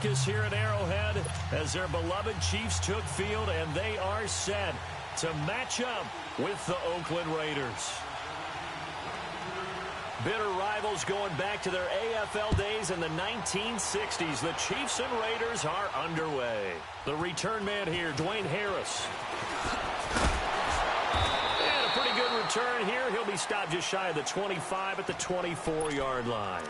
Is here at Arrowhead as their beloved Chiefs took field, and they are set to match up with the Oakland Raiders. Bitter rivals going back to their AFL days in the 1960s. The Chiefs and Raiders are underway. The return man here, Dwayne Harris. And a pretty good return here. He'll be stopped just shy of the 25 at the 24-yard line.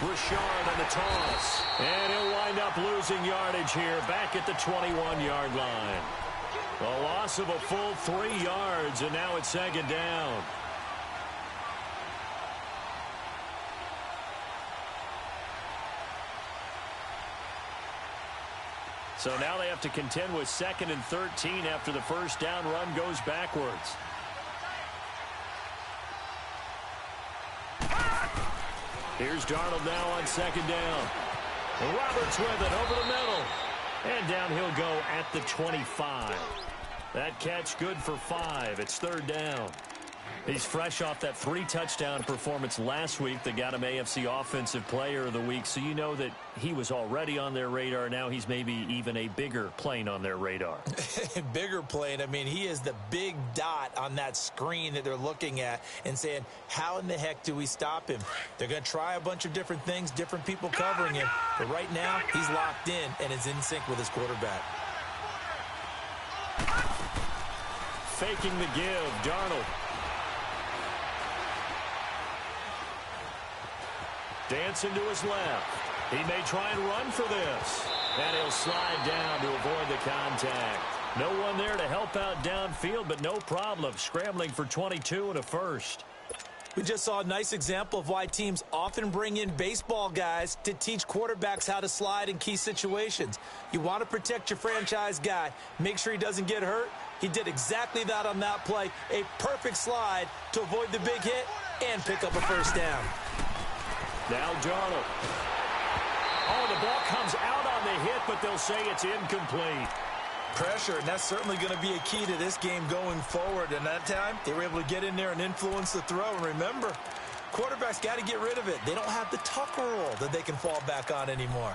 Richard on the toss. And he'll wind up losing yardage here back at the 21-yard line. A loss of a full 3 yards, and now it's second down. So now they have to contend with 2nd and 13 after the first down run goes backwards. Here's Darnold now on second down. Roberts with it over the middle. And down he'll go at the 25. That catch good for 5. It's third down. He's fresh off that 3-touchdown performance last week that got him AFC Offensive Player of the Week. So you know that he was already on their radar. Now he's maybe even a bigger plane on their radar. Bigger plane. I mean, he is the big dot on that screen that they're looking at and saying, how in the heck do we stop him? They're going to try a bunch of different things, different people covering him. But right now, he's locked in and is in sync with his quarterback. Faking the give, Darnold. Dancing to his left. He may try and run for this. And he'll slide down to avoid the contact. No one there to help out downfield, but no problem. Scrambling for 22 and a first. We just saw a nice example of why teams often bring in baseball guys to teach quarterbacks how to slide in key situations. You want to protect your franchise guy. Make sure he doesn't get hurt. He did exactly that on that play. A perfect slide to avoid the big hit and pick up a first down. Now Darnold. Oh, the ball comes out on the hit, but they'll say it's incomplete. Pressure, and that's certainly going to be a key to this game going forward. And that time, they were able to get in there and influence the throw. And remember, quarterbacks got to get rid of it. They don't have the Tucker rule that they can fall back on anymore.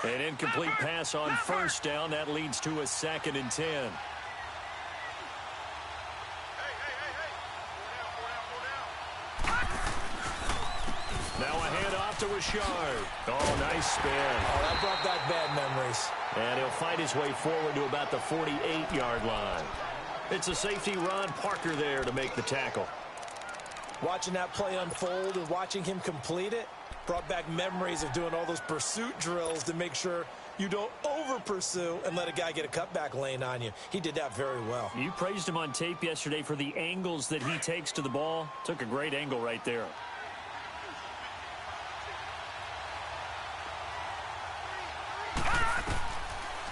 An incomplete pass on first down. That leads to a 2nd and 10. Now a handoff to Richard. Oh, nice spin. Oh, that brought back bad memories. And he'll fight his way forward to about the 48-yard line. It's a safety run. Parker there to make the tackle. Watching that play unfold and watching him complete it brought back memories of doing all those pursuit drills to make sure you don't over-pursue and let a guy get a cutback lane on you. He did that very well. You praised him on tape yesterday for the angles that he takes to the ball. Took a great angle right there.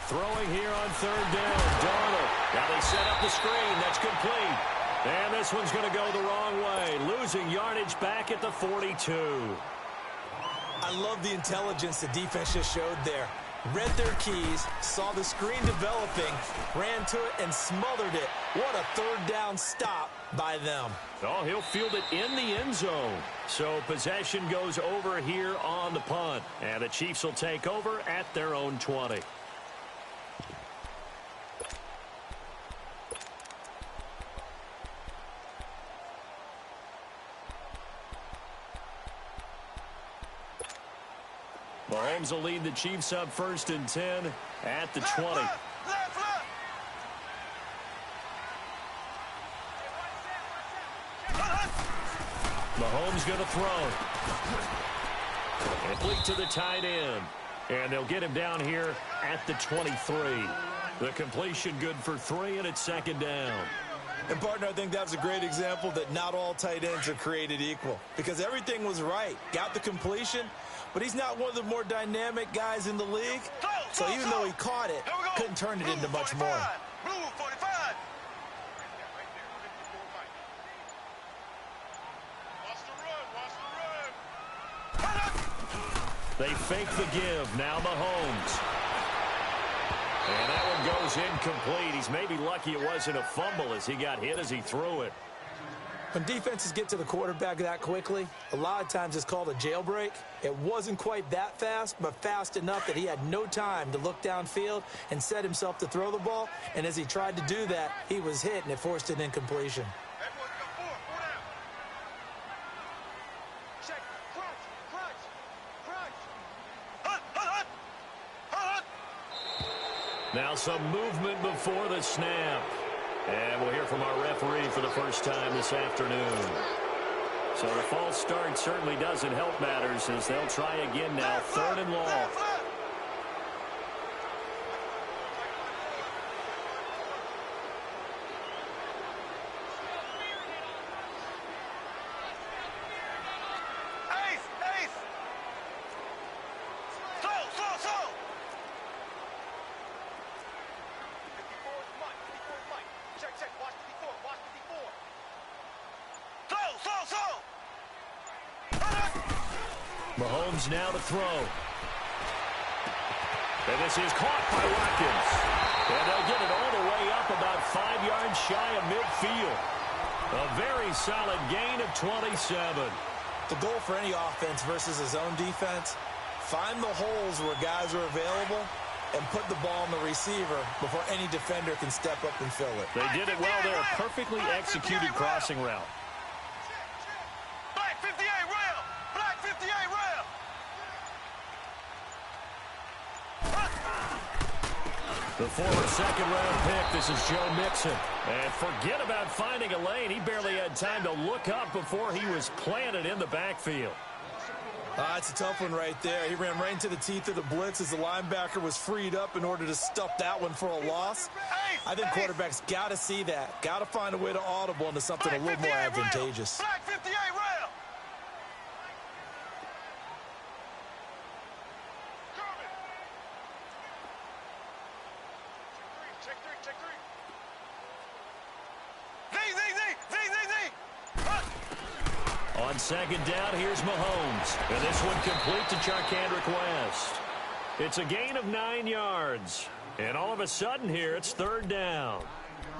Throwing here on third down. Darnold. Now they set up the screen. That's complete. And this one's going to go the wrong way. Losing yardage back at the 42. I love the intelligence the defense just showed there. Read their keys, saw the screen developing, ran to it, and smothered it. What a third down stop by them. Oh, he'll field it in the end zone. So possession goes over here on the punt. And the Chiefs will take over at their own 20. Mahomes will lead the Chiefs up 1st and 10 at the 20. Mahomes going to throw. Complete to the tight end. And they'll get him down here at the 23. The completion good for 3, and it's 2nd down. And, partner, I think that was a great example that not all tight ends are created equal because everything was right. Got the completion, but he's not one of the more dynamic guys in the league. So even though he caught it, couldn't turn it into much more. Blue 45. They fake the give. Now Mahomes. And that one goes incomplete. He's maybe lucky it wasn't a fumble as he got hit as he threw it. When defenses get to the quarterback that quickly, a lot of times it's called a jailbreak. It wasn't quite that fast, but fast enough that he had no time to look downfield and set himself to throw the ball. And as he tried to do that, he was hit, and it forced an incompletion. Now some movement before the snap. And we'll hear from our referee for the first time this afternoon. So the false start certainly doesn't help matters as they'll try again now. 3rd and long. Mahomes now to throw. And this is caught by Watkins. And they'll get it all the way up about 5 yards shy of midfield. A very solid gain of 27. The goal for any offense versus his own defense, find the holes where guys are available and put the ball on the receiver before any defender can step up and fill it. They did it well there. Perfectly executed crossing route. Black 58 rail. Black 58 rail. The former second-round pick, this is Joe Mixon. And forget about finding a lane. He barely had time to look up before he was planted in the backfield. It's a tough one right there. He ran right into the teeth of the blitz as the linebacker was freed up in order to stuff that one for a loss. I think quarterbacks got to see that. Got to find a way to audible into something a little more advantageous. Black 58 rail. Check three. On second down, here's Mahomes. And this one complete to Charcandrick West. It's a gain of 9 yards. And all of a sudden here, it's 3rd down.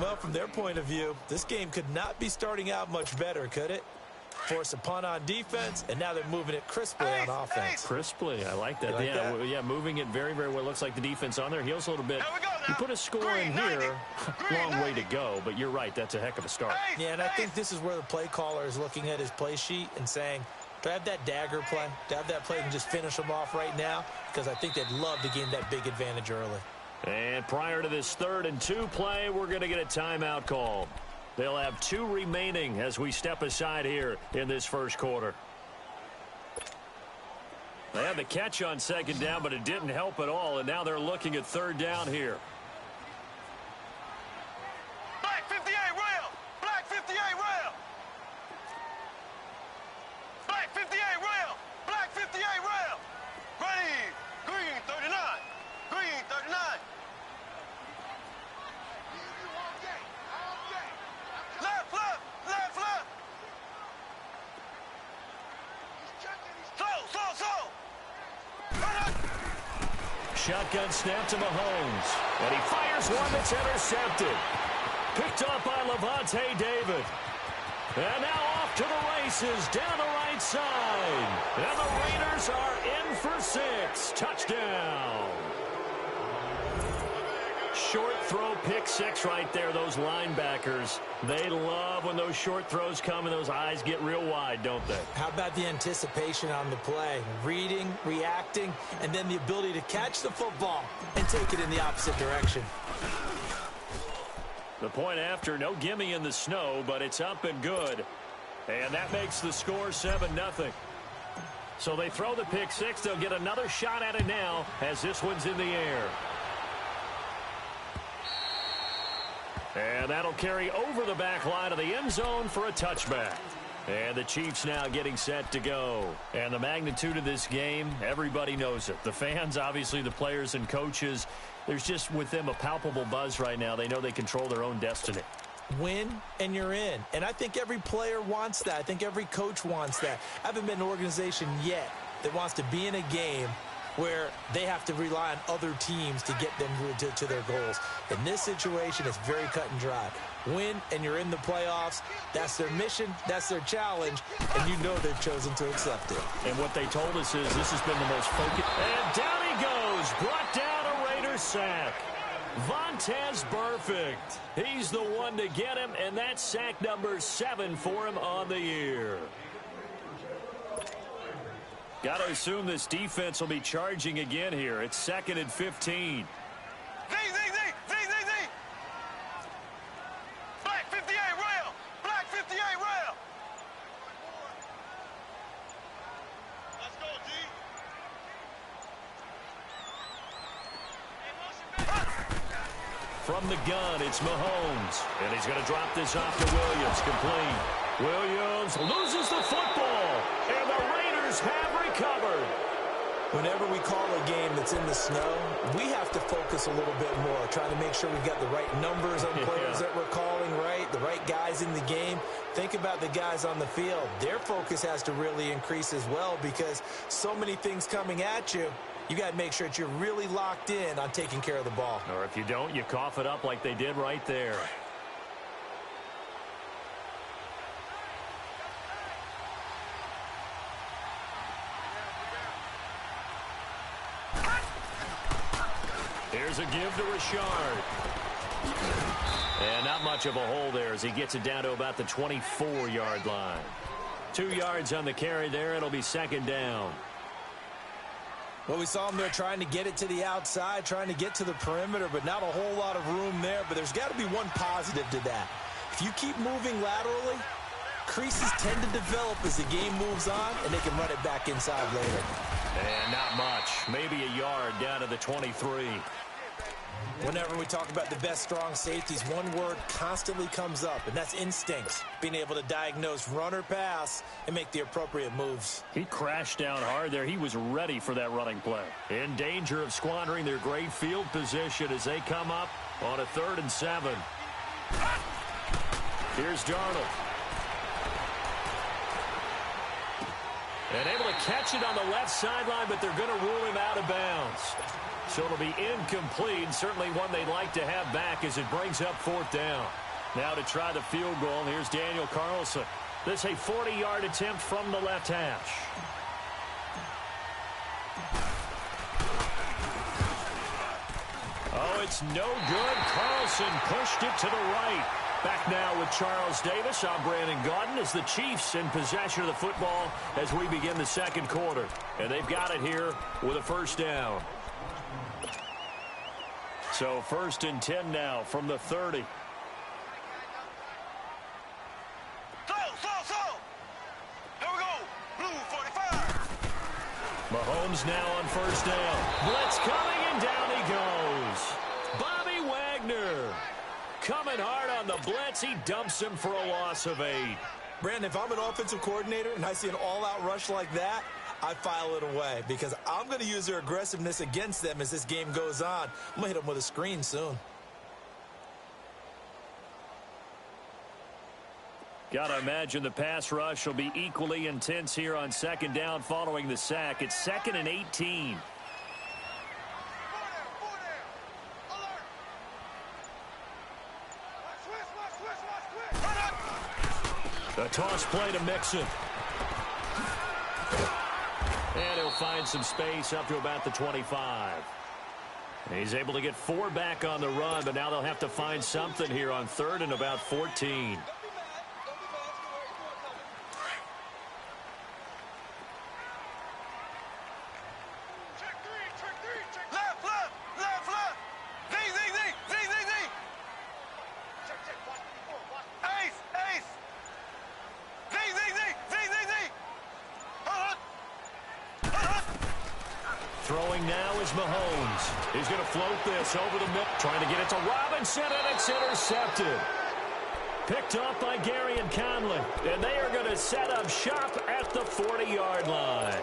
Well, from their point of view, this game could not be starting out much better, could it? Force a punt on defense, and now they're moving it crisply on offense. Crisply, I like that. Like that? Yeah, moving it very, very well. Looks like the defense on their heels a little bit. You put a score in here, long way to go, but you're right, that's a heck of a start. Yeah, and I think this is where the play caller is looking at his play sheet and saying, do I have that dagger play? Do I have that play and just finish them off right now? Because I think they'd love to gain that big advantage early. And prior to this 3rd and 2 play, we're going to get a timeout called. They'll have 2 remaining as we step aside here in this first quarter. They had the catch on second down, but it didn't help at all, and now they're looking at 3rd down here. Black 58 rail. Black 58 rail. Black 58 rail. Black 58 rail. Ready. Green 39. Green 39. Left. Slow. Shotgun snap to Mahomes. And he fires one that's intercepted. Picked up by Lavonte David. And now off to the races down the right side. And the Raiders are in for 6. Touchdown. Short throw, pick 6 right there. Those linebackers, they love when those short throws come and those eyes get real wide, don't they? How about the anticipation on the play? Reading, reacting, and then the ability to catch the football and take it in the opposite direction. The point after, no gimme in the snow, but it's up and good. And that makes the score 7-0. So they throw the pick 6. They'll get another shot at it now as this one's in the air. And that'll carry over the back line of the end zone for a touchback. And the Chiefs now getting set to go. And the magnitude of this game, everybody knows it. The fans, obviously the players and coaches, there's just with them a palpable buzz right now. They know they control their own destiny. Win and you're in. And I think every player wants that. I think every coach wants that. I haven't been an organization yet that wants to be in a game where they have to rely on other teams to get them to their goals. In this situation, it's very cut and dry. Win, and you're in the playoffs. That's their mission. That's their challenge. And you know they've chosen to accept it. And what they told us is this has been the most focused. And down he goes. Brought down a Raiders sack. Vontaze Burfict. He's the one to get him, and that's sack number 7 for him on the year. Got to assume this defense will be charging again here. It's 2nd and 15. Black 58 rail. Black 58 rail. Let's go, G. From the gun, it's Mahomes. And he's going to drop this off to Williams. Complete. Williams loses the football. And the Raiders have recovered. Whenever we call a game that's in the snow, we have to focus a little bit more, trying to make sure we've got the right numbers on players that we're calling, right? The right guys in the game. Think about the guys on the field. Their focus has to really increase as well because so many things coming at you. You got to make sure that you're really locked in on taking care of the ball. Or if you don't, you cough it up like they did right there. Here's a give to Richard. And not much of a hole there as he gets it down to about the 24-yard line. 2 yards on the carry there. It'll be 2nd down. Well, we saw him there trying to get it to the outside, trying to get to the perimeter, but not a whole lot of room there. But there's got to be one positive to that. If you keep moving laterally, creases tend to develop as the game moves on, and they can run it back inside later. And not much. Maybe a yard down to the 23. Whenever we talk about the best strong safeties, one word constantly comes up, and that's instincts. Being able to diagnose run or pass and make the appropriate moves. He crashed down hard there. He was ready for that running play. In danger of squandering their great field position as they come up on a 3rd and 7. Here's Darnold. And able to catch it on the left sideline, but they're going to rule him out of bounds. So it'll be incomplete, certainly one they'd like to have back as it brings up 4th down. Now to try the field goal, here's Daniel Carlson. This a 40-yard attempt from the left hash. Oh, it's no good. Carlson pushed it to the right. Back now with Charles Davis. I'm Brandon Gaudin as the Chiefs in possession of the football as we begin the 2nd quarter. And they've got it here with a 1st down. So 1st and 10 now from the 30. Slow. Here we go. Blue 45. Mahomes now on 1st down. Blitz coming, and down he goes. Bobby Wagner coming hard on the blitz. He dumps him for a loss of 8. Brandon, if I'm an offensive coordinator and I see an all-out rush like that, I file it away because I'm going to use their aggressiveness against them as this game goes on. I'm going to hit them with a screen soon. Got to imagine the pass rush will be equally intense here on 2nd down following the sack. It's 2nd and 18. The toss play to Mixon. And he'll find some space up to about the 25. He's able to get 4 back on the run, but now they'll have to find something here on 3rd and about 14. Throwing now is Mahomes. He's going to float this over the middle, trying to get it to Robinson, and it's intercepted. Picked up by Gary and Conley, and they are going to set up shop at the 40-yard line.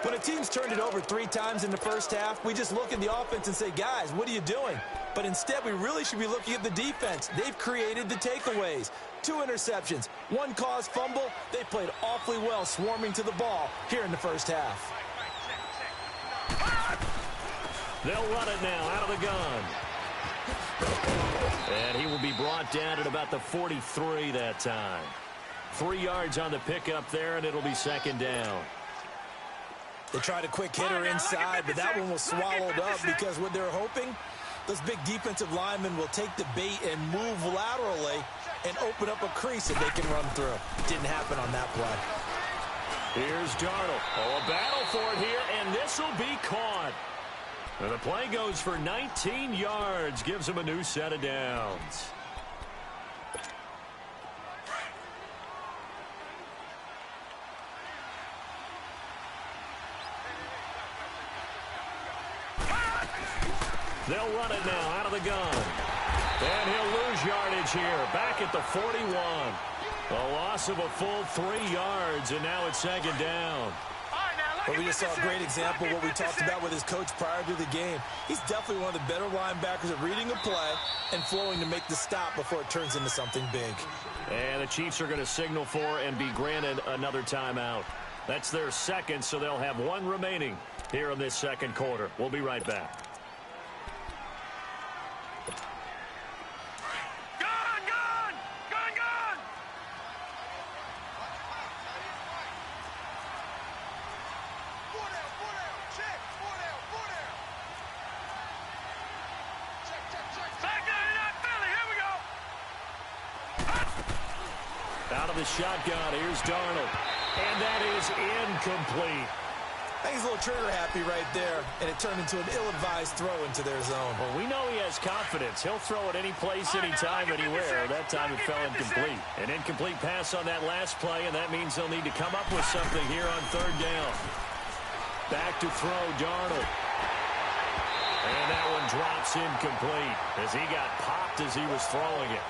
When a team's turned it over 3 times in the first half, we just look at the offense and say, guys, what are you doing? But instead, we really should be looking at the defense. They've created the takeaways. 2 interceptions, 1 caused fumble. They played awfully well swarming to the ball here in the first half. They'll run it now out of the gun. And he will be brought down at about the 43 that time. 3 yards on the pickup there, and it'll be second down. They tried a quick hitter inside, but that one was swallowed up because what they're hoping, those big defensive linemen will take the bait and move laterally and open up a crease that they can run through. Didn't happen on that play. Here's Darnold. Oh, a battle for it here, and this will be caught. And the play goes for 19 yards, gives him a new set of downs. They'll run it now out of the gun. And he'll lose yardage here. Back at the 41. A loss of a full 3 yards, and now it's second down. But we just saw a great example of what we talked about with his coach prior to the game. He's definitely one of the better linebackers at reading a play and flowing to make the stop before it turns into something big. And the Chiefs are going to signal for and be granted another timeout. That's their second, so they'll have 1 remaining here in this second quarter. We'll be right back. Out of the shotgun, here's Darnold. And that is incomplete. I think he's a little trigger happy right there, and it turned into an ill-advised throw into their zone. Well, we know he has confidence. He'll throw it any place, anytime, anywhere. That time it fell incomplete. An incomplete pass on that last play, and that means they'll need to come up with something here on third down. Back to throw, Darnold. And that one drops incomplete as he got popped as he was throwing it.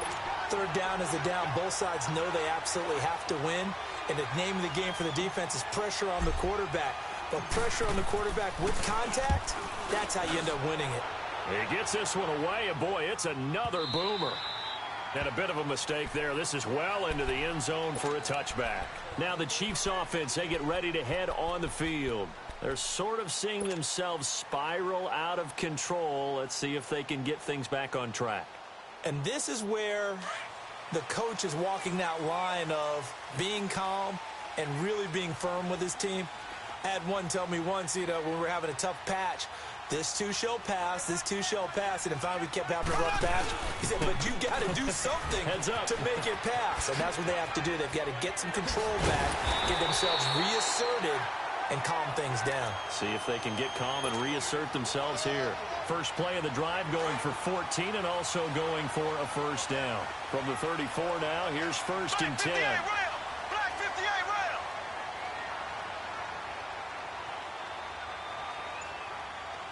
Third down is a down. Both sides know they absolutely have to win. And the name of the game for the defense is pressure on the quarterback. But pressure on the quarterback with contact, that's how you end up winning it. He gets this one away, and boy, it's another boomer. And a bit of a mistake there. This is well into the end zone for a touchback. Now the Chiefs offense, they get ready to head on the field. They're sort of seeing themselves spiral out of control. Let's see if they can get things back on track. And this is where the coach is walking that line of being calm and really being firm with his team. I had one tell me once, when we were having a tough patch, this too shall pass, this too shall pass. And finally we kept having a rough patch. He said, but you got to do something to make it pass. And that's what they have to do. They've got to get some control back, get themselves reasserted, and calm things down. See if they can get calm and reassert themselves here. First play of the drive going for 14 and also going for a first down. From the 34 now, here's first and 10. Black 58 rail.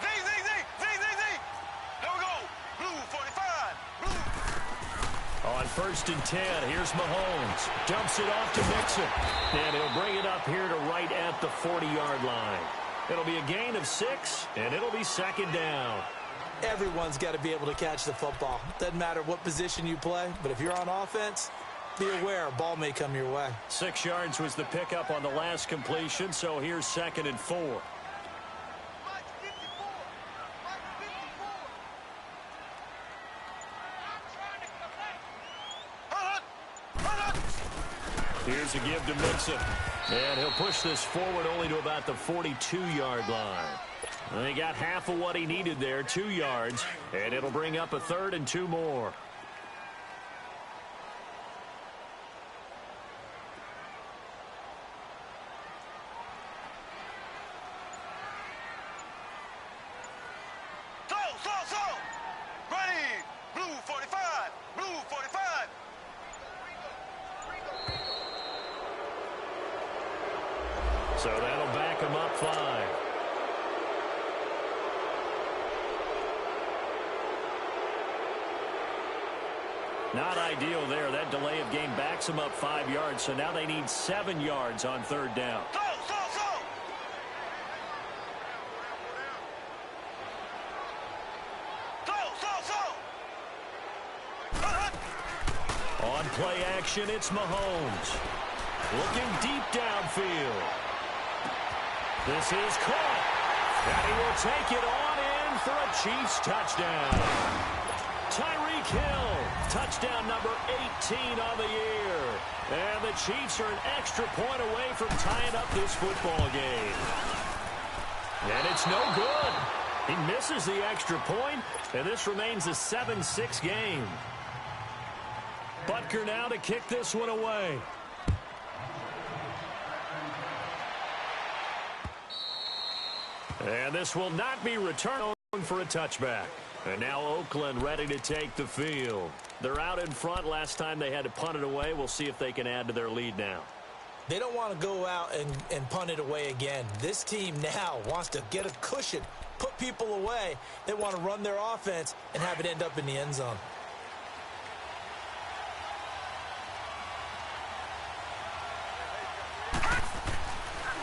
Z. There we go. Blue 45. Blue. On first and 10, here's Mahomes. Dumps it off to Mixon. And he'll bring it up here to right at the 40-yard line. It'll be a gain of 6, and it'll be second down. Everyone's got to be able to catch the football. Doesn't matter what position you play, but if you're on offense, be aware a ball may come your way. 6 yards was the pickup on the last completion, so here's second and 4. Here's a give to Mixon. And he'll push this forward only to about the 42-yard line. And he got half of what he needed there, 2 yards. And it'll bring up a third and 2 more. Slow. Ready. Blue 45. Blue 45. So that'll back him up 5. Not ideal there. That delay of game backs them up 5 yards, so now they need 7 yards on third down. On play action, it's Mahomes. Looking deep downfield. This is caught. And he will take it on in for a Chiefs touchdown. Tyreek Hill, touchdown number 18 on the year. And the Chiefs are an extra point away from tying up this football game. And it's no good. He misses the extra point, and this remains a 7-6 game. Butker now to kick this one away. And this will not be returned for a touchback. And now Oakland ready to take the field. They're out in front. Last time they had to punt it away. We'll see if they can add to their lead now. They don't want to go out and punt it away again. This team now wants to get a cushion, put people away. They want to run their offense and have it end up in the end zone.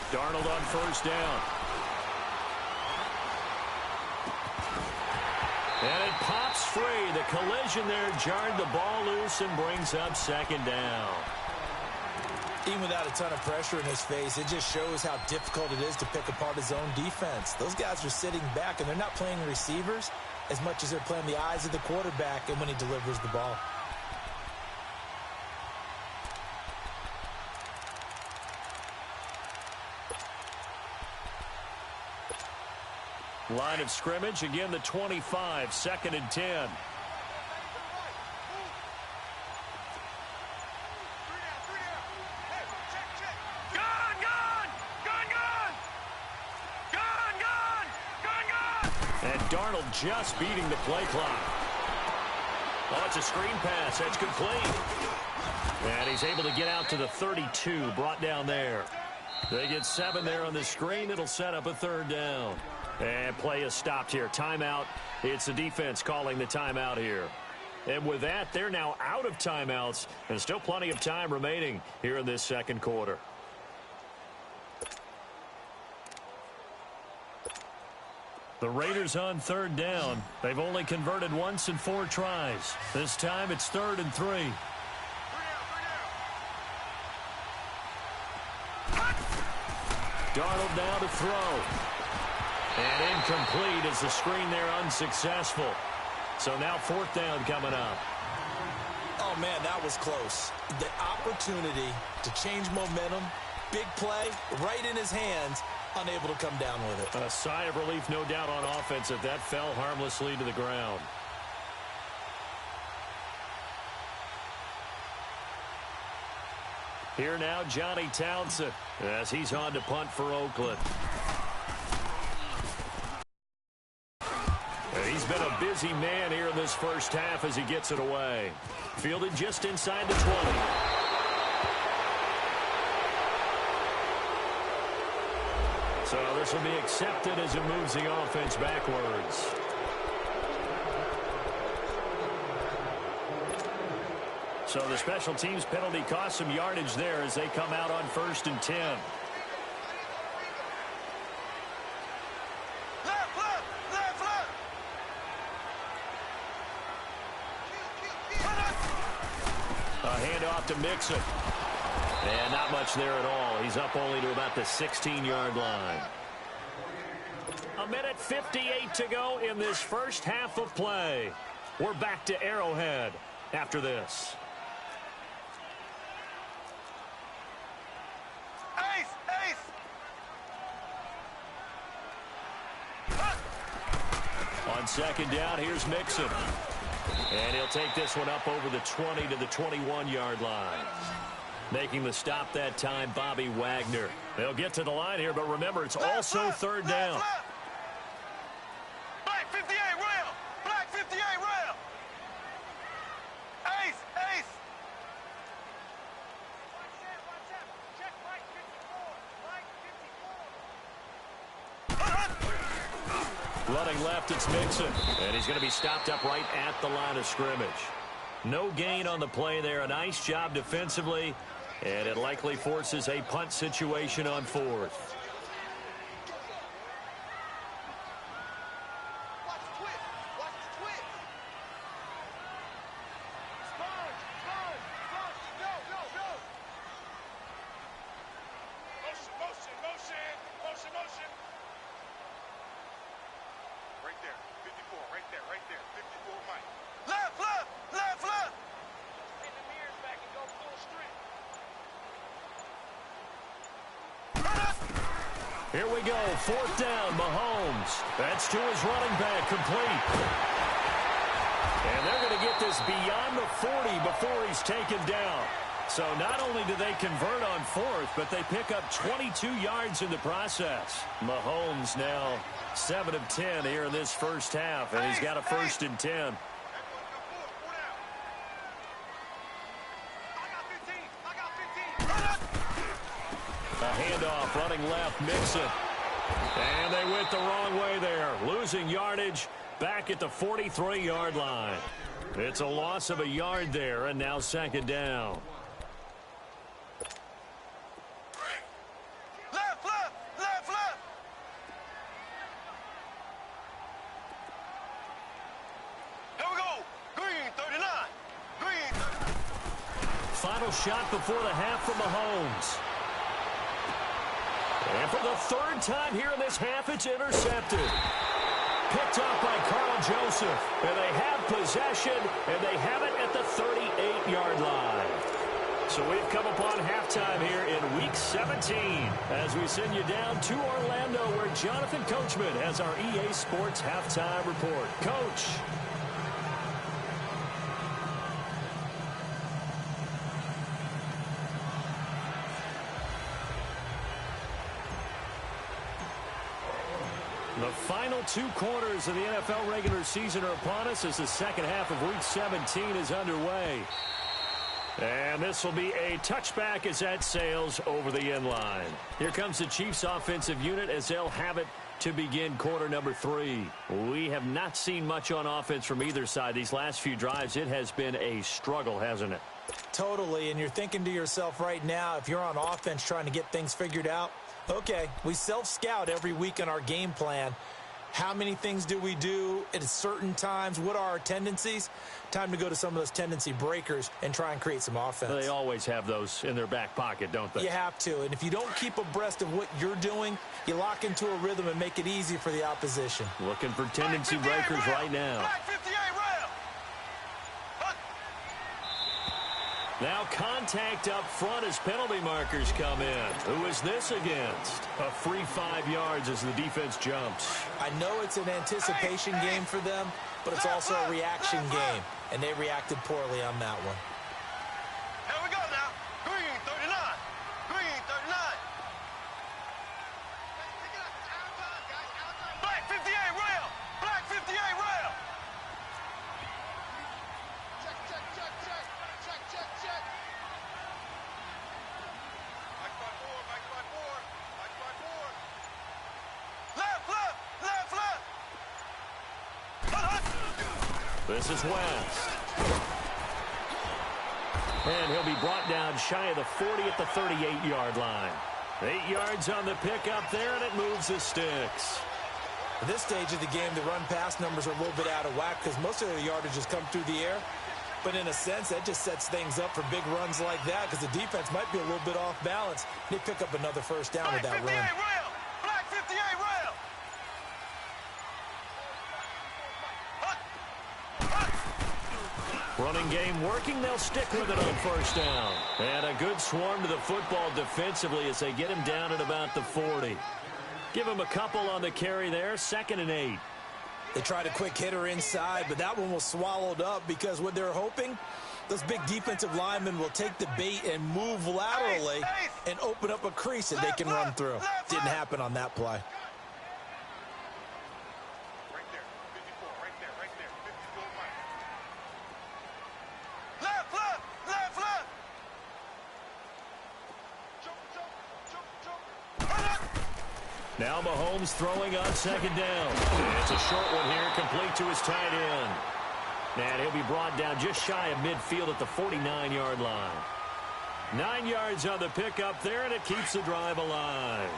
Darnold on first down. And it pops free. The collision there jarred the ball loose and brings up second down. Even without a ton of pressure in his face, it just shows how difficult it is to pick apart his own defense. Those guys are sitting back, and they're not playing receivers as much as they're playing the eyes of the quarterback and when he delivers the ball. Line of scrimmage, again the 25, 2nd and 10. And Darnold just beating the play clock. Oh, it's a screen pass. That's complete. And he's able to get out to the 32, brought down there. They get 7 there on the screen. It'll set up a third down. And play is stopped here. Timeout. It's the defense calling the timeout here. And with that, they're now out of timeouts. And still plenty of time remaining here in this second quarter. The Raiders on third down. They've only converted once in 4 tries. This time it's 3rd and 3. Darnold now to throw. And incomplete as the screen there unsuccessful. So now 4th down coming up. Oh, man, that was close. The opportunity to change momentum, big play, right in his hands, unable to come down with it. A sigh of relief, no doubt, on offense if that fell harmlessly to the ground. Here now, Johnny Townsend, as he's on to punt for Oakland. He's been a busy man here in this first half as he gets it away. Fielded just inside the 20. So this will be accepted as it moves the offense backwards. So the special teams penalty cost some yardage there as they come out on 1st and 10. To Mixon. And not much there at all. He's up only to about the 16-yard line. 1:58 to go in this first half of play. We're back to Arrowhead after this. On 2nd down, here's Mixon. And he'll take this one up over the 20 to the 21-yard line. Making the stop that time, Bobby Wagner. They'll get to the line here, but remember, it's also 3rd down. Black 58 rail. Black 58 rail. Ace. Check Black 54. Black 54. Running left, it's Mixon. And he's going to be stopped up right at the line of scrimmage. No gain on the play there. A nice job defensively, and it likely forces a punt situation on 4th. Here we go, 4th down, Mahomes. That's to his running back, complete. And they're going to get this beyond the 40 before he's taken down. So not only do they convert on 4th, but they pick up 22 yards in the process. Mahomes now 7 of 10 here in this first half, and he's got a 1st and 10. A handoff, running left, Mixon. And they went the wrong way there. Losing yardage back at the 43-yard line. It's a loss of a yard there, and now 2nd down. Left, left, left, left. Here we go. Green, 39. Green, 39. Final shot before the half from Mahomes. And for the 3rd time here in this half, it's intercepted. Picked up by Carl Joseph. And they have possession, and they have it at the 38-yard line. So we've come upon halftime here in Week 17 as we send you down to Orlando, where Jonathan Coachman has our EA Sports Halftime Report. Coach. The final 2 quarters of the NFL regular season are upon us as the second half of Week 17 is underway. And this will be a touchback as that sails over the end line. Here comes the Chiefs offensive unit as they'll have it to begin quarter number 3. We have not seen much on offense from either side. These last few drives, it has been a struggle, hasn't it? Totally, and you're thinking to yourself right now, if you're on offense trying to get things figured out, okay, we self-scout every week in our game plan. How many things do we do at certain times? What are our tendencies? Time to go to some of those tendency breakers and try and create some offense. They always have those in their back pocket, don't they? You have to, and if you don't keep abreast of what you're doing, you lock into a rhythm and make it easy for the opposition. Looking for tendency breakers right now. Black 58 rail. Now contact up front as penalty markers come in. Who is this against? A free 5 yards as the defense jumps. I know it's an anticipation game for them, but it's also a reaction game, and they reacted poorly on that one. Here we go now. Green, 39. Green, 39. Black 58 rail. Black 58 rail. Check, check, check, check. Check, check, check. Mike by 4, Mike by 4. Mike by 4. Left, left, left, left. This is West. And he'll be brought down shy of the 40 at the 38-yard line. 8 yards on the pickup there, and it moves the sticks. At this stage of the game, the run-pass numbers are a little bit out of whack because most of the yardage has come through the air. But in a sense, that just sets things up for big runs like that because the defense might be a little bit off balance. They pick up another first down with that run. Rail. Black 58 rail. Running game working. They'll stick with it on first down. And a good swarm to the football defensively as they get him down at about the 40. Give him a couple on the carry there. 2nd and 8. They tried a quick hitter inside, but that one was swallowed up because what they're hoping, those big defensive linemen will take the bait and move laterally and open up a crease that they can run through. Didn't happen on that play. Right there. 54. Right there. Right there. 54 Mike. Left, left, left, left. Jump, jump, jump, jump. Now Mahomes throwing on 2nd down. It's a short one here, complete to his tight end. And he'll be brought down just shy of midfield at the 49-yard line. 9 yards on the pickup there, and it keeps the drive alive.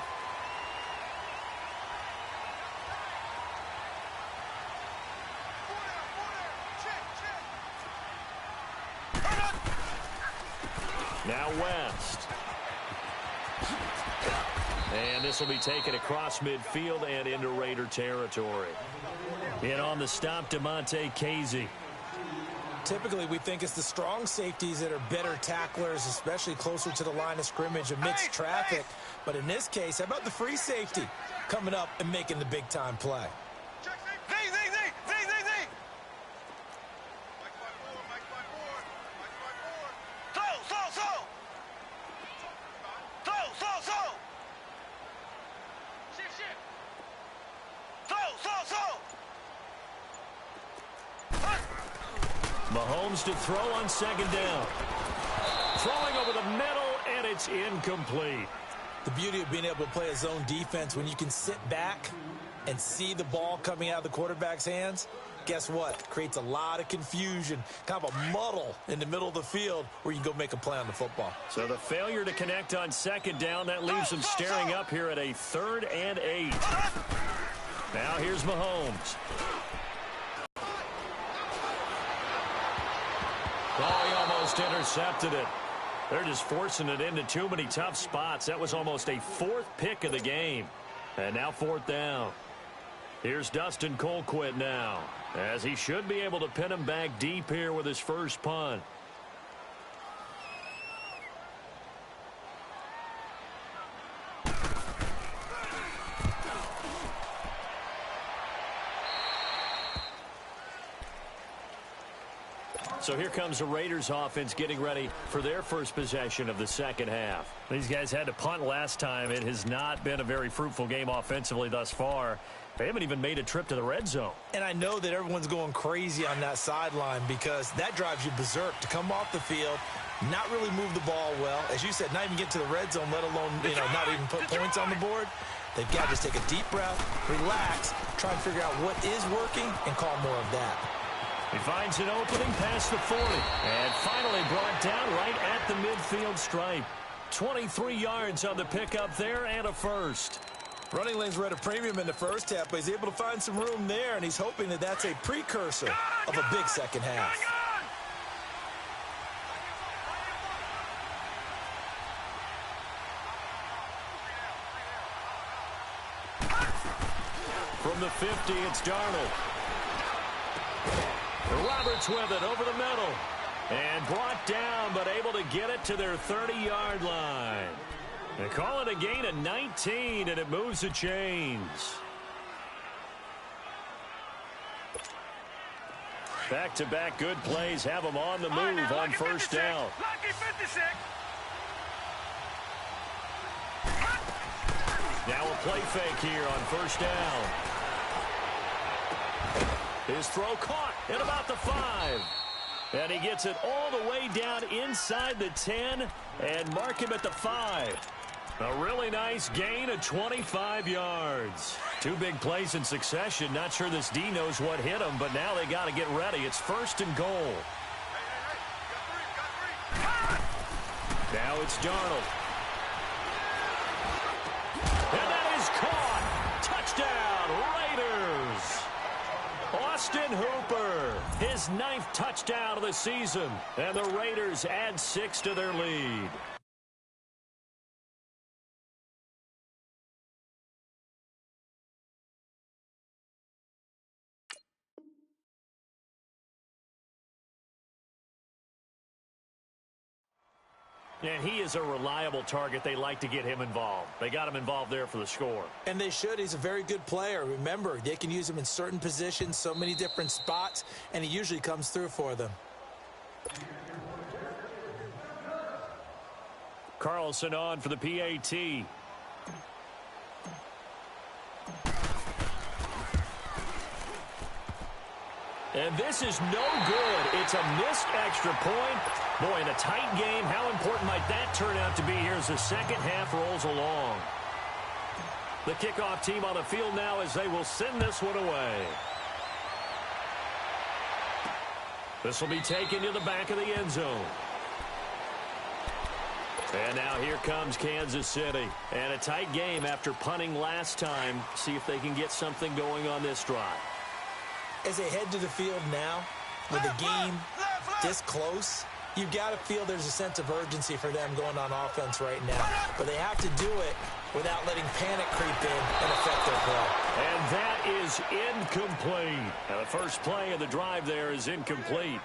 Now West. And this will be taken across midfield and into Raider territory. And on the stop, Damontae Kazee. Typically, we think it's the strong safeties that are better tacklers, especially closer to the line of scrimmage amidst traffic. But in this case, how about the free safety coming up and making the big-time play? Mahomes to throw on second down. Throwing over the middle, and it's incomplete. The beauty of being able to play a zone defense when you can sit back and see the ball coming out of the quarterback's hands, guess what? Creates a lot of confusion, kind of a muddle in the middle of the field where you can go make a play on the football. So the failure to connect on second down, that leaves them staring up here at a 3rd and 8. Now here's Mahomes. Oh, he almost intercepted it. They're just forcing it into too many tough spots. That was almost a 4th pick of the game. And now 4th down. Here's Dustin Colquitt now, as he should be able to pin him back deep here with his first punt. So here comes the Raiders offense getting ready for their first possession of the second half. These guys had to punt last time. It has not been a very fruitful game offensively thus far. They haven't even made a trip to the red zone. And I know that everyone's going crazy on that sideline because that drives you berserk to come off the field, not really move the ball well. As you said, not even get to the red zone, let alone, not even put points on the board. They've got to just take a deep breath, relax, try and figure out what is working, and call more of that. He finds an opening past the 40. And finally brought down right at the midfield stripe. 23 yards on the pickup there and a first. Running lanes were at a premium in the first half, but he's able to find some room there, and he's hoping that that's a precursor of a big second half. From the 50, it's Darnold. Roberts with it over the middle. And brought down, but able to get it to their 30-yard line. They call it a gain of 19, and it moves the chains. Back-to-back good plays have them on the move on first down. Now a play fake here on first down. His throw caught at about the 5. And he gets it all the way down inside the 10 and mark him at the 5. A really nice gain of 25 yards. 2 big plays in succession. Not sure this D knows what hit him, but now they got to get ready. It's 1st and goal. Now it's Darnold. And that is caught. Touchdown, Raiders. Austin Hooper, his 9th touchdown of the season, and the Raiders add 6 to their lead. And he is a reliable target. They like to get him involved. They got him involved there for the score. And they should. He's a very good player. Remember, they can use him in certain positions, so many different spots, and he usually comes through for them. Carlson on for the PAT. And this is no good. It's a missed extra point. Boy, in a tight game, how important might that turn out to be here as the second half rolls along? The kickoff team on the field now as they will send this one away. This will be taken to the back of the end zone. And now here comes Kansas City. And a tight game after punting last time. See if they can get something going on this drive. As they head to the field now, with the game this close, you've got to feel there's a sense of urgency for them going on offense right now. But they have to do it without letting panic creep in and affect their play. And that is incomplete. Now, the first play of the drive there is incomplete.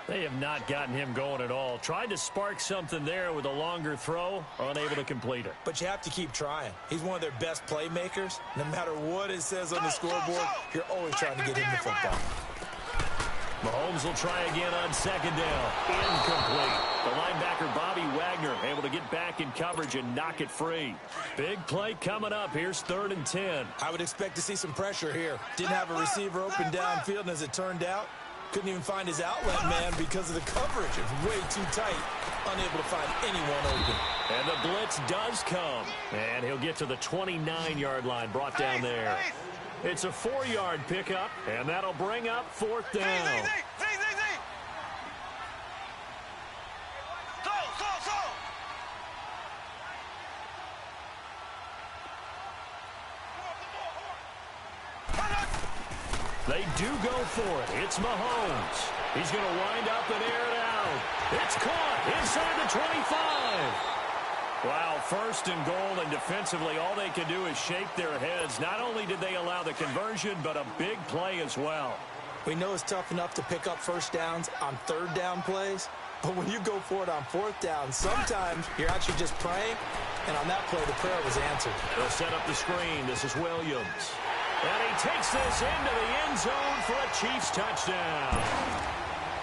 They have not gotten him going at all. Tried to spark something there with a longer throw, unable to complete it. But you have to keep trying. He's one of their best playmakers. No matter what it says on the scoreboard, you're always trying to get him the football. Mahomes will try again on second down. Incomplete. The linebacker Bobby Wagner able to get back in coverage and knock it free. Big play coming up. Here's 3rd and 10. I would expect to see some pressure here. Didn't have a receiver open downfield, and as it turned out, couldn't even find his outlet man because of the coverage. It's way too tight. Unable to find anyone open. And the blitz does come. And he'll get to the 29-yard line, brought down there. It's a 4-yard pickup, and that'll bring up 4th down. They do go for it. It's Mahomes. He's going to wind up and air it out. It's caught inside the 25. Wow, 1st and goal, and defensively all they can do is shake their heads. Not only did they allow the conversion, but a big play as well. We know it's tough enough to pick up first downs on 3rd down plays, but when you go for it on 4th down, sometimes you're actually just praying, and on that play the prayer was answered. They'll set up the screen. This is Williams. And he takes this into the end zone for a Chiefs touchdown.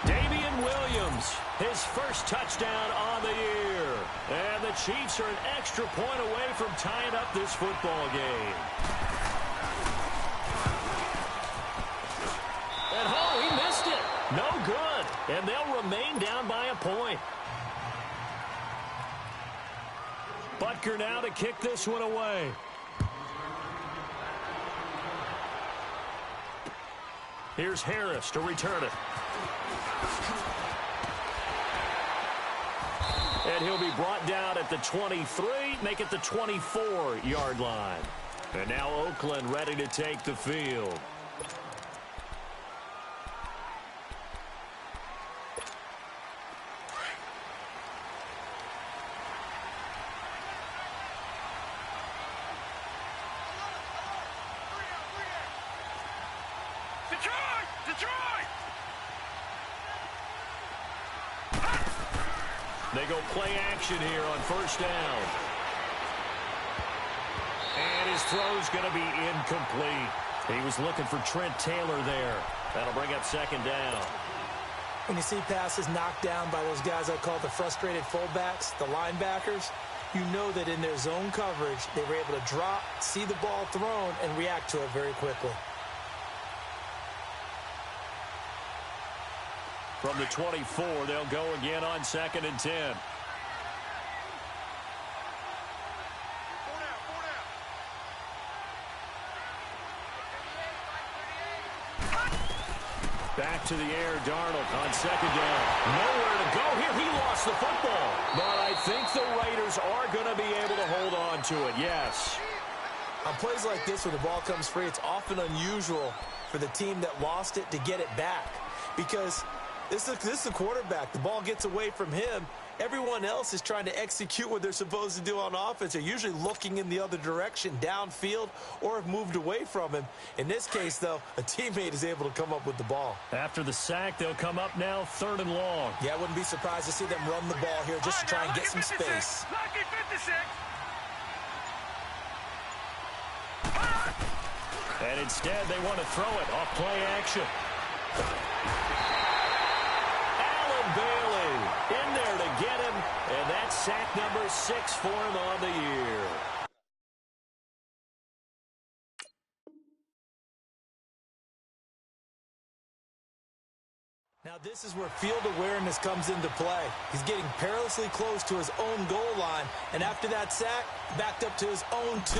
Damian Williams, his first touchdown on the year. And the Chiefs are an extra point away from tying up this football game. And he missed it. No good. And they'll remain down by a point. Butker now to kick this one away. Here's Harris to return it. And he'll be brought down at the 23, make it the 24-yard line. And now Oakland ready to take the field. They go play action here on 1st down. And his throw's going to be incomplete. He was looking for Trent Taylor there. That'll bring up 2nd down. When you see passes knocked down by those guys I call the frustrated fullbacks, the linebackers, you know that in their zone coverage, they were able to drop, see the ball thrown, and react to it very quickly. From the 24, they'll go again on 2nd and 10. Back to the air, Darnold on 2nd down. Nowhere to go here. He lost the football. But I think the Raiders are going to be able to hold on to it, yes. On plays like this where the ball comes free, it's often unusual for the team that lost it to get it back. Because this is the quarterback. The ball gets away from him. Everyone else is trying to execute what they're supposed to do on offense. They're usually looking in the other direction, downfield, or have moved away from him. In this case, though, a teammate is able to come up with the ball. After the sack, they'll come up now 3rd and long. Yeah, I wouldn't be surprised to see them run the ball here just to try and get some space. And instead, they want to throw it off play action. Bailey in there to get him, and that's sack number 6 for him on the year. Now this is where field awareness comes into play. He's getting perilously close to his own goal line, and after that sack, backed up to his own 2.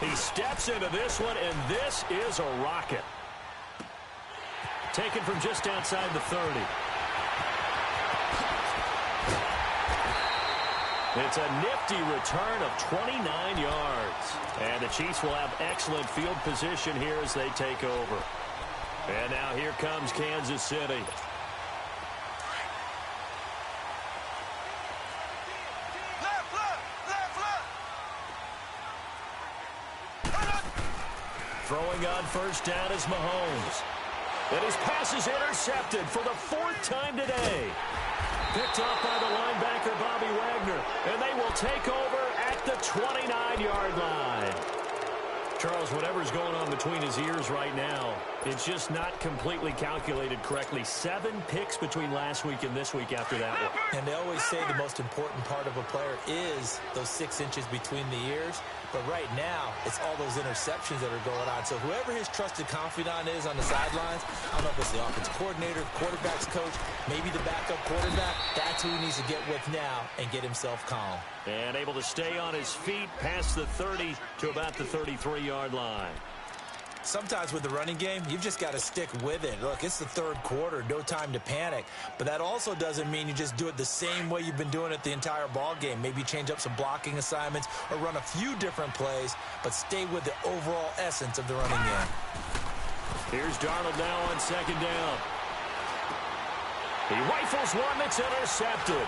He steps into this one, and this is a rocket. taken from just outside the 30. It's a nifty return of 29 yards. And the Chiefs will have excellent field position here as they take over. And now here comes Kansas City. Throwing on first down is Mahomes. And his pass is intercepted for the 4th time today. Picked off by the linebacker, Bobby Wagner. And they will take over at the 29-yard line. Charles, whatever's going on between his ears right now, it's just not completely calculated correctly. 7 picks between last week and this week after that one. And they always say the most important part of a player is those 6 inches between the ears. But right now, it's all those interceptions that are going on. So whoever his trusted confidant is on the sidelines, I don't know if it's the offensive coordinator, quarterback's coach, maybe the backup quarterback, that's who he needs to get with now and get himself calm. And able to stay on his feet past the 30 to about the 33-yard line. Sometimes with the running game, you've just got to stick with it. Look, it's the 3rd quarter, no time to panic. But that also doesn't mean you just do it the same way you've been doing it the entire ball game. Maybe change up some blocking assignments or run a few different plays, but stay with the overall essence of the running game. Here's Darnold now on 2nd down. He rifles one that's intercepted.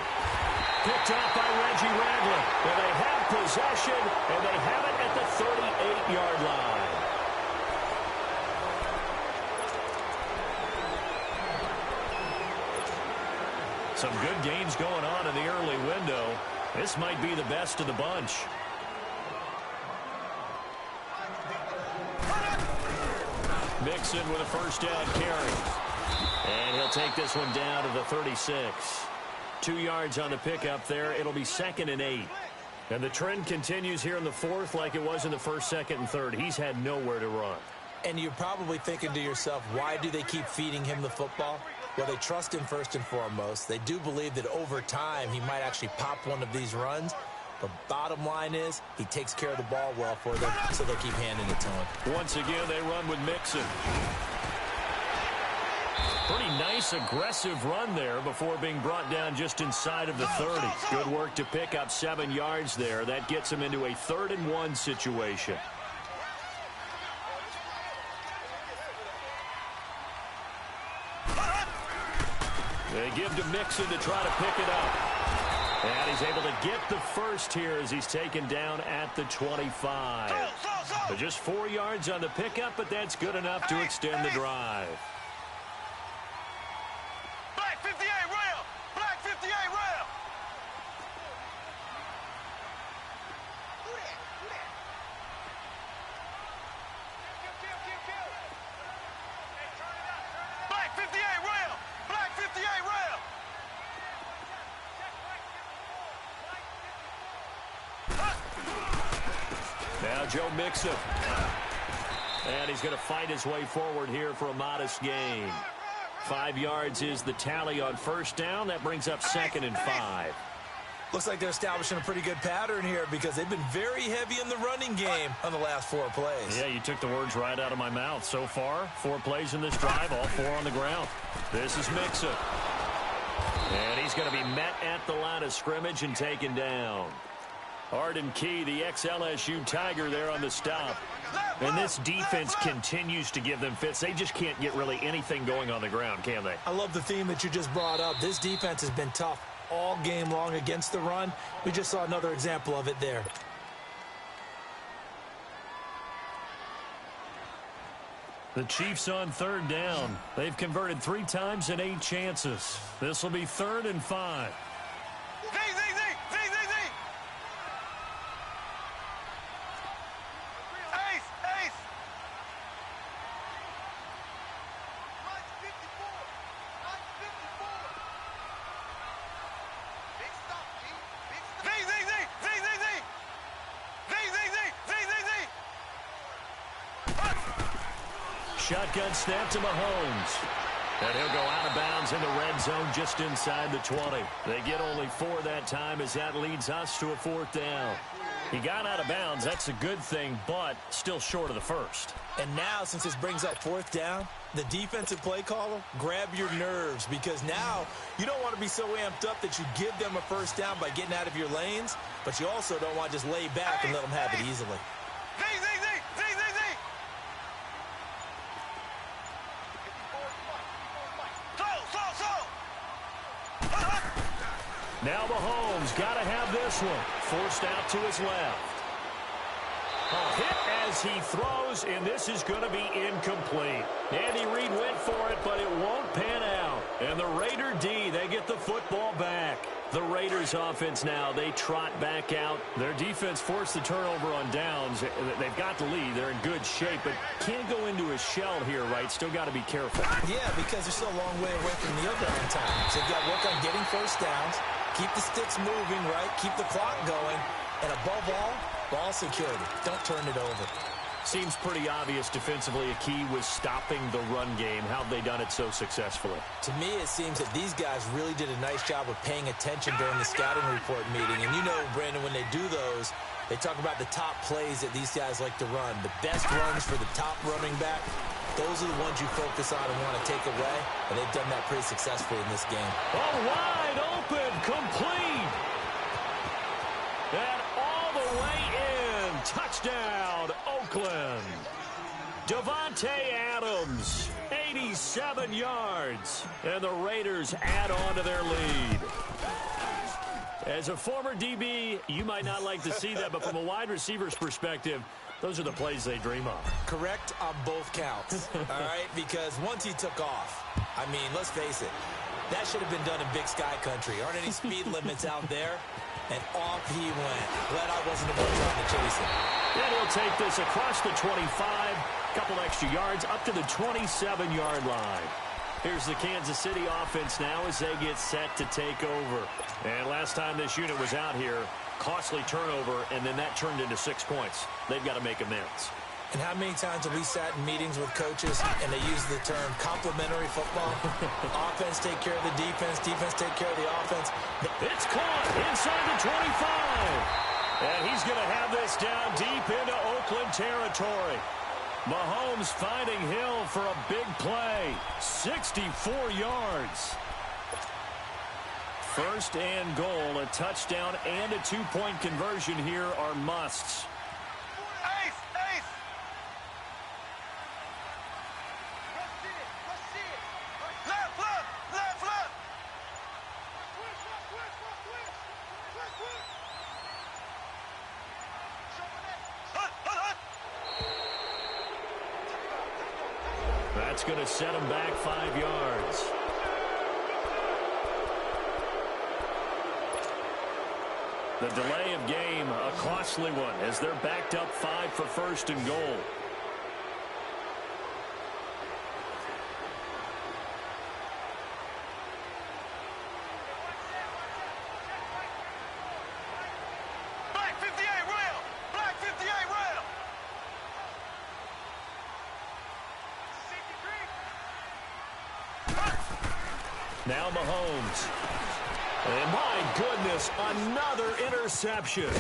Picked off by Reggie Ragland. And they have possession, and they have it at the 38-yard line. Some good gains going on in the early window. This might be the best of the bunch. Mixon with a first down carry. And he'll take this one down to the 36. 2 yards on the pickup there. It'll be 2nd and 8. And the trend continues here in the 4th like it was in the 1st, 2nd, and 3rd. He's had nowhere to run. And you're probably thinking to yourself, why do they keep feeding him the football? Well, they trust him first and foremost. They do believe that over time he might actually pop one of these runs. But bottom line is he takes care of the ball well for them, so they keep handing it to him. Once again, they run with Mixon. Pretty nice, aggressive run there before being brought down just inside of the 30. Good work to pick up 7 yards there. That gets him into a 3rd and 1 situation. They give to Mixon to try to pick it up. And he's able to get the first here as he's taken down at the 25. So just 4 yards on the pickup, but that's good enough to extend the drive. Black 58 rail! Black 58 rail! Black 58 rail! Black 58 rail! Now Joe Mixon. And he's going to fight his way forward here for a modest gain. 5 yards is the tally on first down. That brings up 2nd and 5. Looks like they're establishing a pretty good pattern here because they've been very heavy in the running game on the last 4 plays. Yeah, you took the words right out of my mouth. So far, 4 plays in this drive, all 4 on the ground. This is Mixon. And he's going to be met at the line of scrimmage and taken down. Arden Key, the ex-LSU Tiger there on the stop. And this defense continues to give them fits. They just can't get really anything going on the ground, can they? I love the theme that you just brought up. This defense has been tough all game long against the run. We just saw another example of it there. The Chiefs on 3rd down. They've converted 3 times in 8 chances. This will be 3rd and 5. Shotgun snap to Mahomes. And he'll go out of bounds in the red zone just inside the 20. They get only 4 that time as that leads us to a 4th down. He got out of bounds. That's a good thing, but still short of the first. And now, since this brings up fourth down, the defensive play caller, grab your nerves, because now you don't want to be so amped up that you give them a first down by getting out of your lanes, but you also don't want to just lay back and let them have it easily. Now Mahomes got to have this one. Forced out to his left. A hit as he throws, and this is going to be incomplete. Andy Reid went for it, but it won't pan out. And the Raider D, they get the football back. The Raiders offense now, they trot back out. Their defense forced the turnover on downs. They've got the lead. They're in good shape, but can't go into a shell here, right? Still got to be careful. Yeah, because they're still a long way away from the other time. So you've got to work on getting first downs, keep the sticks moving, right? Keep the clock going, and above all, ball security. Don't turn it over. Seems pretty obvious defensively a key was stopping the run game. How have they done it so successfully? To me, it seems that these guys really did a nice job of paying attention during the scouting report meeting. And you know, Brandon, when they do those, they talk about the top plays that these guys like to run. The best runs for the top running back, those are the ones you focus on and want to take away. And they've done that pretty successfully in this game. Oh, wide open, complete. And all the way in. Touchdown, Oakland. Davante Adams, 87 yards. And the Raiders add on to their lead. As a former DB, you might not like to see that, but from a wide receiver's perspective, those are the plays they dream of. Correct on both counts, all right? Because once he took off, I mean, let's face it, that should have been done in Big Sky Country. Aren't any speed limits out there? And off he went. Glad I wasn't the one trying to chase him. And he'll take this across the 25, couple extra yards, up to the 27-yard line. Here's the Kansas City offense now as they get set to take over. And last time this unit was out here, costly turnover, and then that turned into 6 points. They've got to make amends. And how many times have we sat in meetings with coaches and they use the term complementary football? Offense take care of the defense, defense take care of the offense. It's caught inside the 25. And he's going to have this down deep into Oakland territory. Mahomes finding Hill for a big play. 64 yards. First and goal, a touchdown and a two-point conversion here are musts. That's going to set him back 5 yards. The delay of game, a costly one, as they're backed up 5 for first and goal. Black 58 rail! Black 58 rail! Now Mahomes. And my goodness, another interception.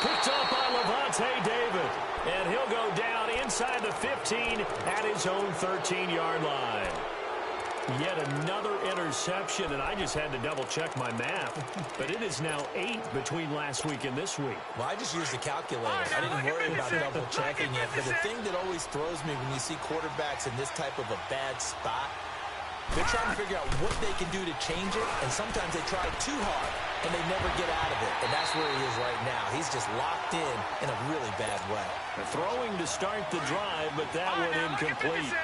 Picked up by Lavonte David. And he'll go down inside the 15 at his own 13-yard line. Yet another interception, and I just had to double-check my math. But it is now 8 between last week and this week. Well, I just used the calculator. I didn't worry about double-checking it. But the thing that always throws me when you see quarterbacks in this type of a bad spot, they're trying to figure out what they can do to change it, and sometimes they try too hard, and they never get out of it. And that's where he is right now. He's just locked in a really bad way. Throwing to start the drive, but that one incomplete.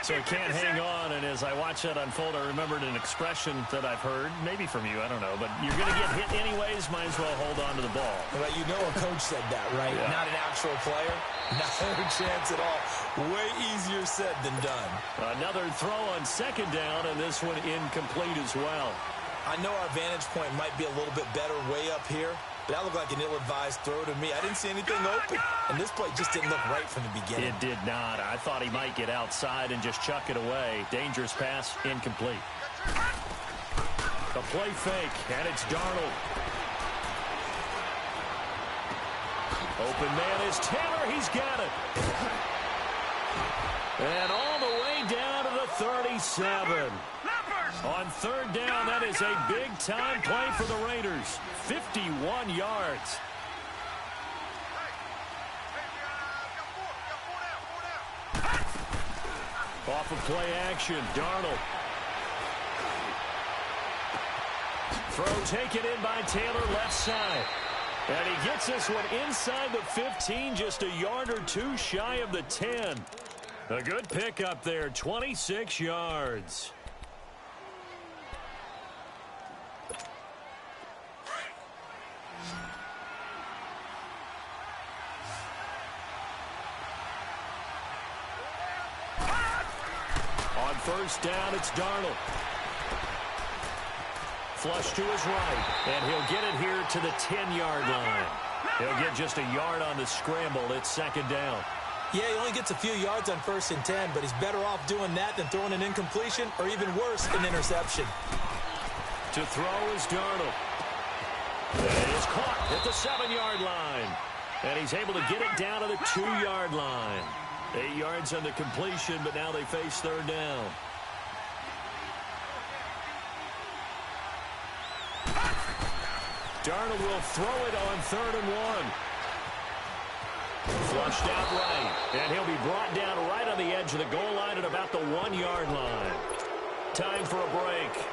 So he can't hang on, and as I watch that unfold, I remembered an expression that I've heard, maybe from you, I don't know, but you're going to get hit anyways, might as well hold on to the ball. Well, you know a coach said that, right? Yeah. Not an actual player. Not a chance at all. Way easier said than done. Another throw on second down, and this one incomplete as well. I know our vantage point might be a little bit better way up here, but that looked like an ill-advised throw to me. I didn't see anything open, and this play just didn't look right from the beginning. It did not. I thought he might get outside and just chuck it away. Dangerous pass, incomplete. A play fake, and it's Darnold. Open man is Taylor. He's got it. And all the way down to the 37. On third down, that is a big-time play for the Raiders. 51 yards. Off of play action, Darnold. Throw taken in by Taylor, left side. And he gets this one inside the 15, just a yard or two shy of the 10. A good pickup there, 26 yards. On first down, it's Darnold. Flush to his right, and he'll get it here to the 10-yard line. He'll get just a yard on the scramble. It's second down. Yeah, he only gets a few yards on 1st and 10, but he's better off doing that than throwing an incompletion or even worse, an interception. To throw is Darnold. It is caught at the 7-yard line. And he's able to get it down to the 2-yard line. 8 yards on the completion, but now they face third down. Darnold will throw it on 3rd and 1. Flushed out right, and he'll be brought down right on the edge of the goal line at about the 1-yard line. Time for a break.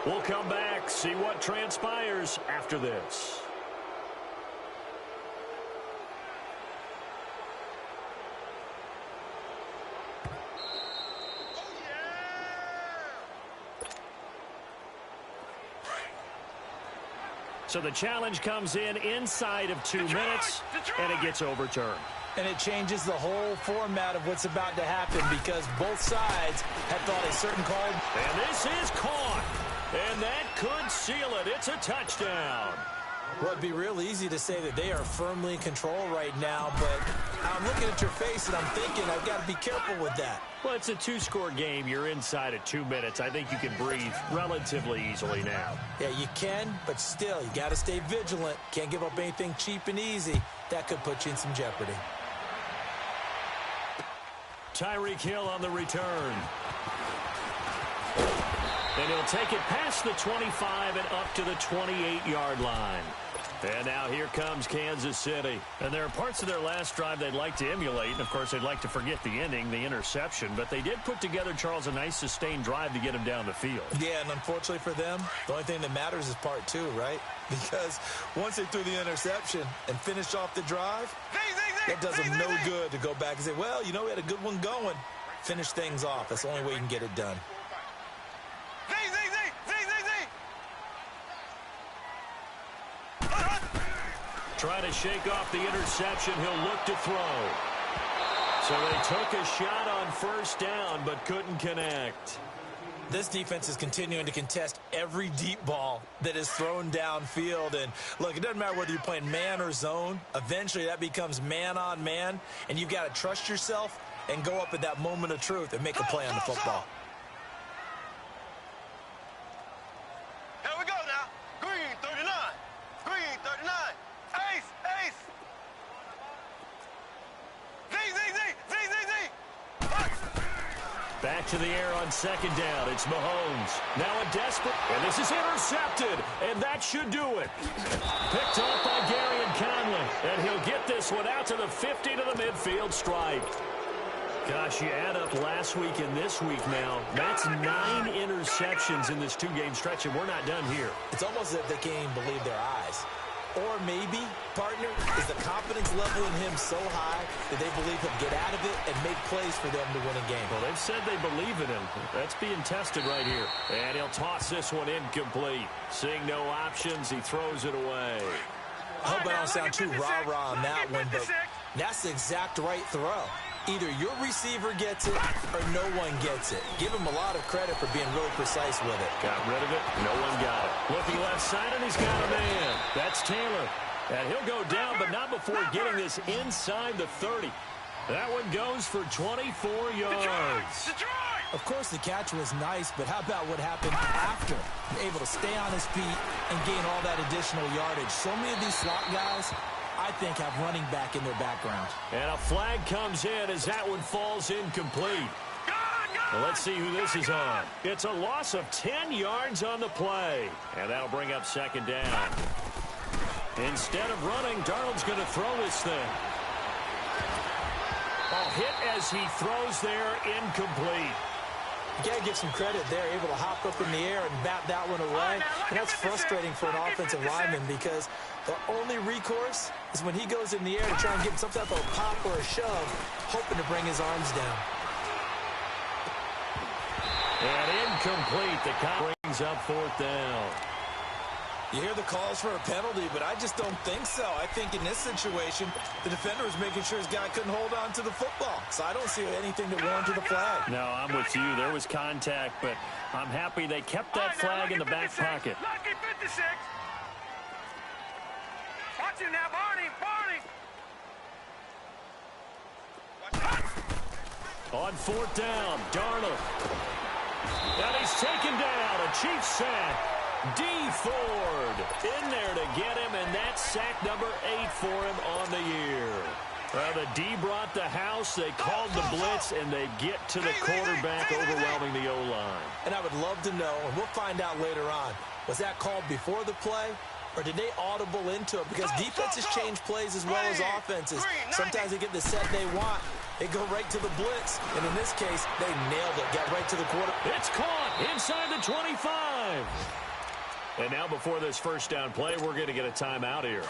We'll come back, see what transpires after this. So the challenge comes in inside of 2 minutes, and it gets overturned. And it changes the whole format of what's about to happen because both sides have thought a certain call. And this is caught. And that could seal it. It's a touchdown. Well, it'd be real easy to say that they are firmly in control right now, but I'm looking at your face and I'm thinking I've got to be careful with that. Well, it's a 2-score game. You're inside at 2 minutes. I think you can breathe relatively easily now. Yeah, you can, but still, you got to stay vigilant. Can't give up anything cheap and easy. That could put you in some jeopardy. Tyreek Hill on the return. And he'll take it past the 25 and up to the 28-yard line. And now here comes Kansas City. And there are parts of their last drive they'd like to emulate. And, of course, they'd like to forget the ending, the interception. But they did put together, Charles, a nice sustained drive to get him down the field. Yeah, and unfortunately for them, the only thing that matters is part 2, right? Because once they threw the interception and finished off the drive, that does them no good to go back and say, well, you know, we had a good one going. Finish things off. That's the only way you can get it done. Trying to shake off the interception. He'll look to throw. So they took a shot on first down, but couldn't connect. This defense is continuing to contest every deep ball that is thrown downfield. And, look, it doesn't matter whether you're playing man or zone. Eventually, that becomes man-on-man, and you've got to trust yourself and go up at that moment of truth and make a play on the football. Here we go now. Green 39. Green 39. Ace, ace. Z. Back to the air on second down. It's Mahomes. Now a desperate, and this is intercepted, and that should do it. Picked off by Gary Conley, and he'll get this one out to the 50 to the midfield stripe. Gosh, you add up last week and this week now. That's 9 interceptions in this 2-game stretch, and we're not done here. It's almost as if they can't even believe their eyes. Or maybe, partner, is the confidence level in him so high that they believe he'll get out of it and make plays for them to win a game. Well, they've said they believe in him. That's being tested right here. And he'll toss this one incomplete. Seeing no options, he throws it away. I hope I don't sound too rah-rah on that one, but that's the exact right throw. Either your receiver gets it or no one gets it. Give him a lot of credit for being really precise with it. Got rid of it. No one got it. Looking left side, and he's got a man. That's Taylor. And he'll go down, but not before getting this inside the 30. That one goes for 24 yards. Of course, the catch was nice, but how about what happened after? Able to stay on his feet and gain all that additional yardage. So many of these slot guys, I think, have running back in their background. And a flag comes in as that one falls incomplete. Well, let's see who this is on. It's a loss of 10 yards on the play. And that'll bring up second down. Instead of running, Darnold's going to throw this thing. Oh, hit as he throws there, incomplete. You got to give some credit there, able to hop up in the air and bat that one away. And that's frustrating for an offensive lineman because the only recourse is when he goes in the air to try and get some type of pop or a shove, hoping to bring his arms down. And incomplete. The count brings up fourth down. You hear the calls for a penalty, but I just don't think so. I think in this situation, the defender was making sure his guy couldn't hold on to the football. So I don't see anything that warranted a flag. No, I'm with you. There was contact, but I'm happy they kept that flag in the back pocket. Lucky 56. Watch him now, Barney. On fourth down, Darnold. And he's taken down. A Chiefs sack. D. Ford in there to get him, and that's sack number 8 for him on the year. Well, the D brought the house. They called the blitz, and they get to the quarterback, overwhelming the O-line. And I would love to know, and we'll find out later on, was that called before the play, or did they audible into it? Because defenses change plays as well as offenses. Sometimes they get the set they want. They go right to the blitz, and in this case, they nailed it. Got right to the quarter. It's caught inside the 25. And now before this first down play, we're going to get a timeout here,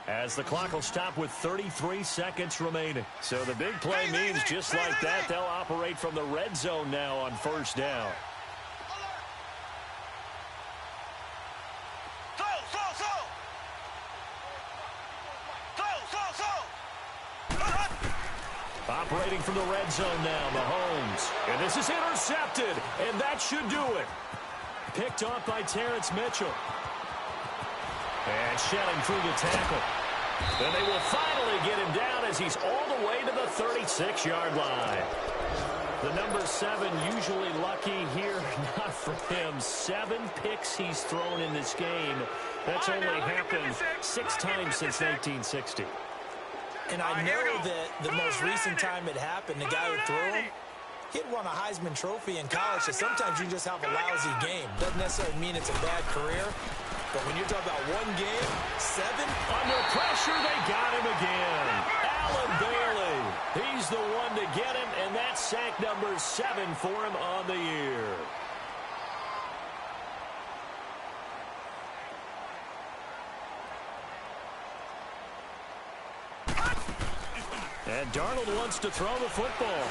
as the clock will stop with 33 seconds remaining. So the big play means just like that, they'll operate from the red zone now on first down. Operating from the red zone now, Mahomes. And this is intercepted, and that should do it. Picked off by Terrence Mitchell. And shedding through the tackle. And they will finally get him down as he's all the way to the 36-yard line. The number 7 usually lucky here, not for him. 7 picks he's thrown in this game. That's only happened 6 times since 1960. And I know that the most recent time it happened, the guy who threw him, he'd won a Heisman Trophy in college, so sometimes you just have a lousy game. Doesn't necessarily mean it's a bad career, but when you're talking about one game, 7. Under pressure, they got him again. Alan Bailey, he's the one to get him, and that's sack number 7 for him on the year. And Darnold wants to throw the football.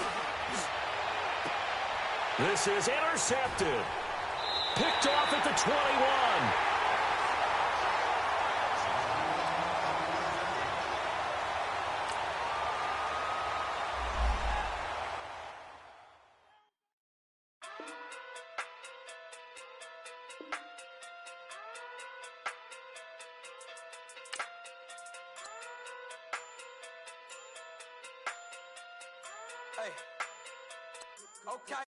This is intercepted. Picked off at the 21. Hey. Okay.